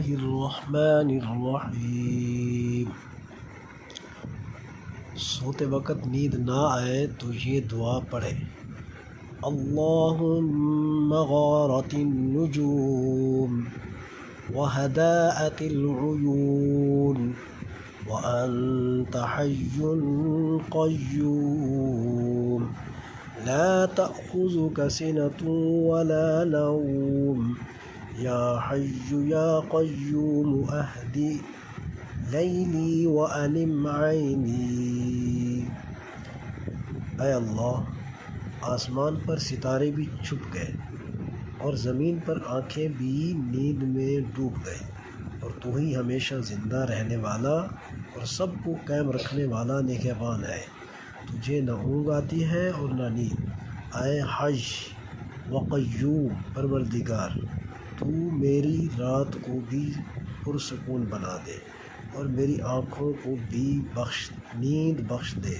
الرحمن الرحیم۔ سوتے وقت نیند نہ آئے تو یہ دعا پڑھے: اللہم غارت النجوم وہدأت العیون وأنت حی قیوم لا تأخذک سنة ولا نوم یا حی یا قیوم اہدی لیلی وانم عینی۔ اے اللہ، آسمان پر ستارے بھی چھپ گئے اور زمین پر آنکھیں بھی نیند میں ڈوب گئے، اور تو ہی ہمیشہ زندہ رہنے والا اور سب کو قائم رکھنے والا نگہبان ہے۔ تجھے نہ اونگ آتی ہے اور نہ نیند۔ اے حی و قیوم پروردگار، تو میری رات کو بھی پرسکون بنا دے اور میری آنکھوں کو بھی نیند بخش دے۔